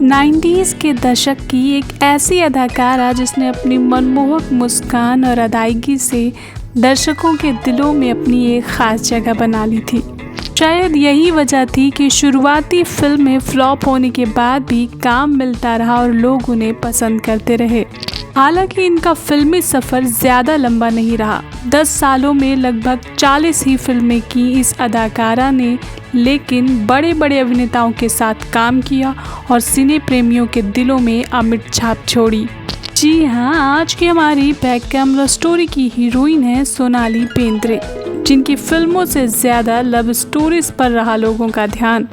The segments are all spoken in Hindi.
90s के दशक की एक ऐसी अदाकारा जिसने अपनी मनमोहक मुस्कान और अदायगी से दर्शकों के दिलों में अपनी एक ख़ास जगह बना ली थी। शायद यही वजह थी कि शुरुआती फिल्में फ्लॉप होने के बाद भी काम मिलता रहा और लोग उन्हें पसंद करते रहे। हालांकि इनका फिल्मी सफ़र ज़्यादा लंबा नहीं रहा। 10 सालों में लगभग 40 ही फिल्में की इस अदाकारा ने, लेकिन बड़े बड़े अभिनेताओं के साथ काम किया और सिने प्रेमियों के दिलों में अमिट छाप छोड़ी। जी हाँ, आज की हमारी बैक कैमरा स्टोरी की हीरोइन है सोनाली बेंद्रे, जिनकी फिल्मों से ज़्यादा लव स्टोरीज पर रहा लोगों का ध्यान।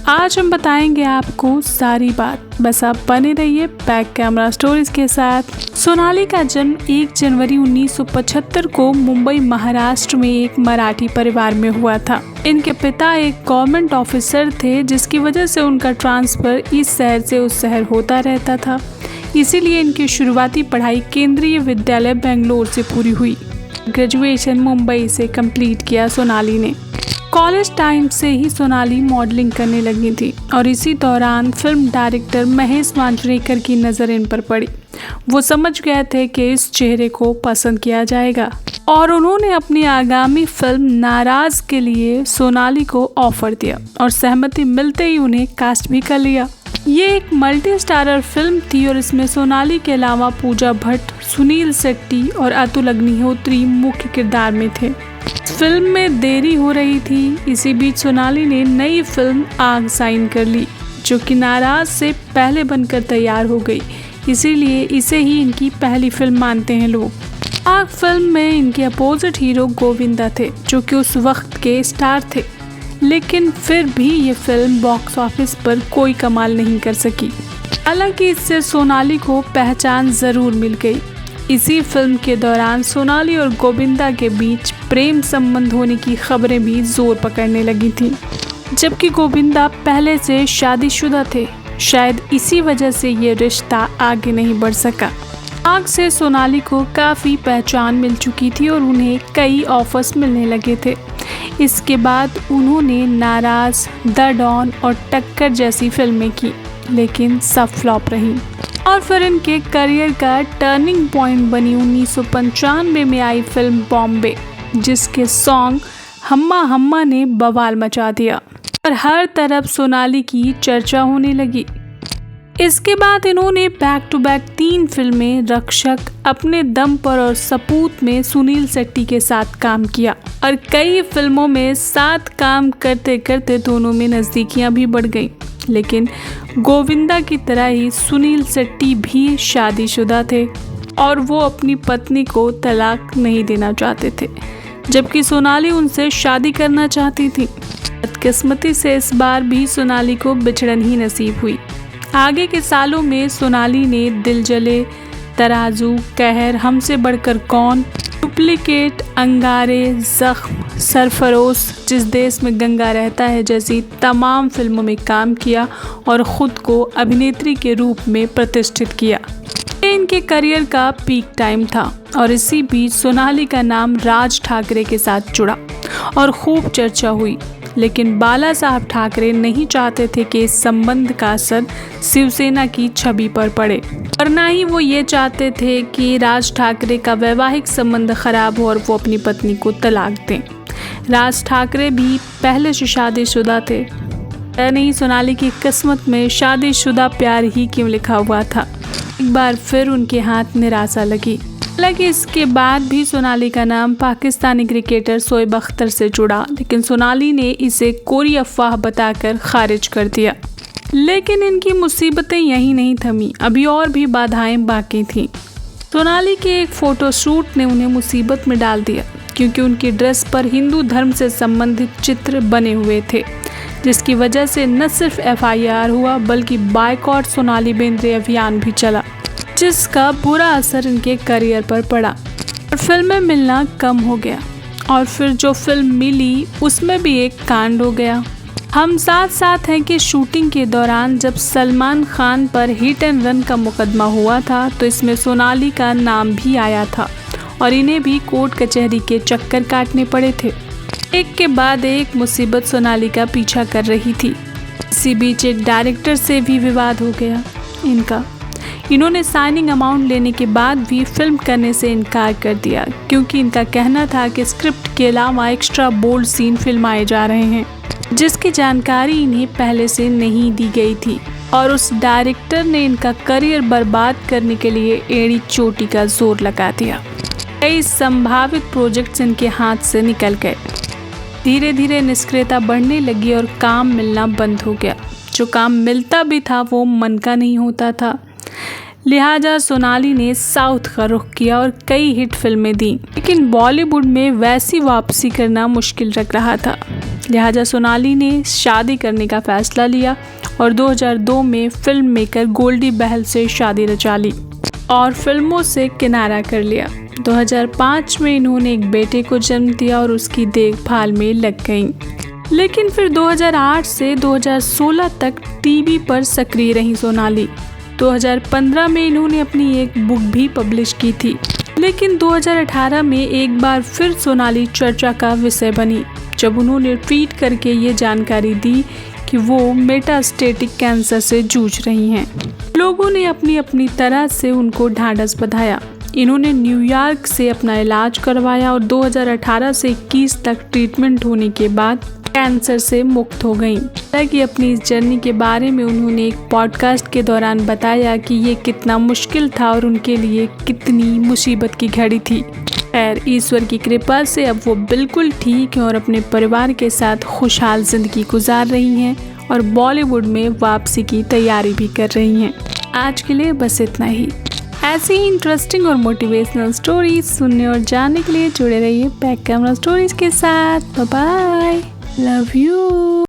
आज हम बताएंगे आपको सारी बात, बस आप बने रहिए बैक कैमरा स्टोरीज के साथ। सोनाली का जन्म 1 जनवरी 1975 को मुंबई महाराष्ट्र में एक मराठी परिवार में हुआ था। इनके पिता एक गवर्नमेंट ऑफिसर थे, जिसकी वजह से उनका ट्रांसफ़र इस शहर से उस शहर होता रहता था। इसीलिए इनकी शुरुआती पढ़ाई केंद्रीय विद्यालय बेंगलोर से पूरी हुई। ग्रेजुएशन मुंबई से कंप्लीट किया सोनाली ने। कॉलेज टाइम से ही सोनाली मॉडलिंग करने लगी थी और इसी दौरान फिल्म डायरेक्टर महेश मांजरेकर की नज़र इन पर पड़ी। वो समझ गए थे कि इस चेहरे को पसंद किया जाएगा और उन्होंने अपनी आगामी फिल्म नाराज़ के लिए सोनाली को ऑफर दिया और सहमति मिलते ही उन्हें कास्ट भी कर लिया। ये एक मल्टी स्टारर फिल्म थी और इसमें सोनाली के अलावा पूजा भट्ट, सुनील शेट्टी और अतुल अग्निहोत्री मुख्य किरदार में थे। फिल्म में देरी हो रही थी, इसी बीच सोनाली ने नई फिल्म आग साइन कर ली, जो कि नाराज़ से पहले बनकर तैयार हो गई। इसीलिए इसे ही इनकी पहली फिल्म मानते हैं लोग। आग फिल्म में इनके अपोजिट हीरो गोविंदा थे, जो कि उस वक्त के स्टार थे, लेकिन फिर भी ये फिल्म बॉक्स ऑफिस पर कोई कमाल नहीं कर सकी। हालांकि इससे सोनाली को पहचान ज़रूर मिल गई। इसी फिल्म के दौरान सोनाली और गोविंदा के बीच प्रेम संबंध होने की खबरें भी जोर पकड़ने लगी थीं, जबकि गोविंदा पहले से शादीशुदा थे। शायद इसी वजह से ये रिश्ता आगे नहीं बढ़ सका। आग से सोनाली को काफ़ी पहचान मिल चुकी थी और उन्हें कई ऑफर्स मिलने लगे थे। इसके बाद उन्होंने नाराज़, द डॉन और टक्कर जैसी फिल्में की, लेकिन सब फ्लॉप रहीं। और फिर इनके करियर का टर्निंग पॉइंट बनी 1995 में आई फिल्म बॉम्बे, जिसके सॉन्ग हम्मा हम्मा ने बवाल मचा दिया और हर तरफ सोनाली की चर्चा होने लगी। इसके बाद इन्होंने बैक टू बैक 3 फिल्में रक्षक, अपने दम पर और सपूत में सुनील शेट्टी के साथ काम किया और कई फिल्मों में साथ काम करते करते दोनों में नज़दीकियां भी बढ़ गईं। लेकिन गोविंदा की तरह ही सुनील शेट्टी भी शादीशुदा थे और वो अपनी पत्नी को तलाक नहीं देना चाहते थे, जबकि सोनाली उनसे शादी करना चाहती थी। बदकिस्मती से इस बार भी सोनाली को बिछड़न ही नसीब हुई। आगे के सालों में सोनाली ने दिल जले, तराजू, कहर, हमसे बढ़कर कौन, डुप्लीकेट, अंगारे, जख्म, सरफरोश, जिस देश में गंगा रहता है जैसी तमाम फिल्मों में काम किया और ख़ुद को अभिनेत्री के रूप में प्रतिष्ठित किया। ये इनके करियर का पीक टाइम था और इसी बीच सोनाली का नाम राज ठाकरे के साथ जुड़ा और खूब चर्चा हुई। लेकिन बाला साहब ठाकरे नहीं चाहते थे कि इस संबंध का असर शिवसेना की छवि पर पड़े और ना ही वो ये चाहते थे कि राज ठाकरे का वैवाहिक संबंध खराब हो और वो अपनी पत्नी को तलाक दें। राज ठाकरे भी पहले से शादीशुदा थे, नहीं सोनाली की किस्मत में शादीशुदा प्यार ही क्यों लिखा हुआ था। एक बार फिर उनके हाथ निराशा लगी। हालांकि इसके बाद भी सोनाली का नाम पाकिस्तानी क्रिकेटर शोएब अख्तर से जुड़ा, लेकिन सोनाली ने इसे कोरी अफवाह बताकर खारिज कर दिया। लेकिन इनकी मुसीबतें यहीं नहीं थमी, अभी और भी बाधाएं बाकी थीं। सोनाली के एक फ़ोटोशूट ने उन्हें मुसीबत में डाल दिया, क्योंकि उनकी ड्रेस पर हिंदू धर्म से संबंधित चित्र बने हुए थे, जिसकी वजह से न सिर्फ FIR हुआ बल्कि बायकॉट सोनाली बेंद्रे अभियान भी चला, जिसका बुरा असर इनके करियर पर पड़ा और फिल्में मिलना कम हो गया। और फिर जो फिल्म मिली उसमें भी एक कांड हो गया। हम साथ साथ हैं कि शूटिंग के दौरान जब सलमान खान पर हिट एंड रन का मुकदमा हुआ था, तो इसमें सोनाली का नाम भी आया था और इन्हें भी कोर्ट कचहरी के चक्कर काटने पड़े थे। एक के बाद एक मुसीबत सोनाली का पीछा कर रही थी। इसी बीच एक डायरेक्टर से भी विवाद हो गया इन्होंने साइनिंग अमाउंट लेने के बाद भी फिल्म करने से इनकार कर दिया, क्योंकि इनका कहना था कि स्क्रिप्ट के अलावा एक्स्ट्रा बोल्ड सीन फिल्माए जा रहे हैं, जिसकी जानकारी इन्हें पहले से नहीं दी गई थी, और उस डायरेक्टर ने इनका करियर बर्बाद करने के लिए एड़ी चोटी का जोर लगा दिया। कई संभावित प्रोजेक्ट्स इनके हाथ से निकल गए। धीरे धीरे निष्क्रियता बढ़ने लगी और काम मिलना बंद हो गया। जो काम मिलता भी था वो मन का नहीं होता था। लिहाजा सोनाली ने साउथ का रुख किया और कई हिट फिल्में दी, लेकिन बॉलीवुड में वैसी वापसी करना मुश्किल लग रहा था। लिहाजा सोनाली ने शादी करने का फैसला लिया और 2002 में फिल्म मेकर गोल्डी बहल से शादी रचा ली और फिल्मों से किनारा कर लिया। 2005 में इन्होंने एक बेटे को जन्म दिया और उसकी देखभाल में लग गईं। लेकिन फिर 2008 से 2016 तक टीवी पर सक्रिय रही सोनाली। 2015 में इन्होंने अपनी एक बुक भी पब्लिश की थी, लेकिन 2018 में एक बार फिर सोनाली चर्चा का विषय बनी, जब उन्होंने ट्वीट करके ये जानकारी दी कि वो मेटास्टेटिक कैंसर से जूझ रही हैं। लोगों ने अपनी अपनी तरह से उनको ढांढस बंधाया। इन्होंने न्यूयॉर्क से अपना इलाज करवाया और 2018 से 21 तक ट्रीटमेंट होने के बाद कैंसर से मुक्त हो गईं। हालांकि अपनी इस जर्नी के बारे में उन्होंने एक पॉडकास्ट के दौरान बताया कि ये कितना मुश्किल था और उनके लिए कितनी मुसीबत की घड़ी थी। खैर, ईश्वर की कृपा से अब वो बिल्कुल ठीक हैं और अपने परिवार के साथ खुशहाल जिंदगी गुजार रही हैं और बॉलीवुड में वापसी की तैयारी भी कर रही हैं। आज के लिए बस इतना ही। ऐसी ही इंटरेस्टिंग और मोटिवेशनल स्टोरीज सुनने और जानने के लिए जुड़े रहिए बैक कैमरा स्टोरीज के साथ। Bye bye, love you.